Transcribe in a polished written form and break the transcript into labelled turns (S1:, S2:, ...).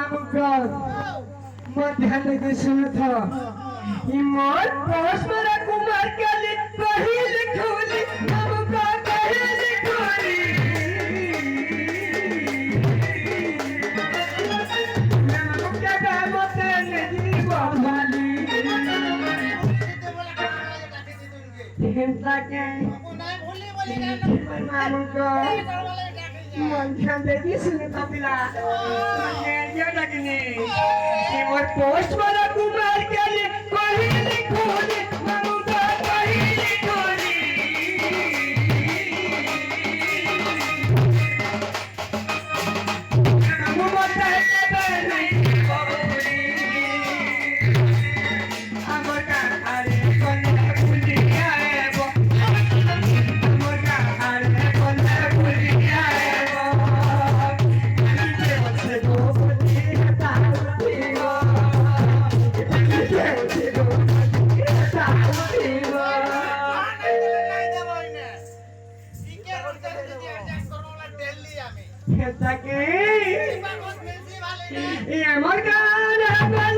S1: मामुकर मध्य लगे सुनत इमोर परस्पर कुमार के लिए कही लिखोली मामुका कही लिखोली मामुका बामते नहीं बोली हिंसा के मामुका मन देखी सुनता पिला ये लगने कि मोर पोस्ट वाला कुमार के लिए कोई लिखोली ममुका कोई लिखोली ममुका है नहीं बोली अमरका अरे कोने भूली आए वो अमरका अरे कोने भूली आए ये मर गया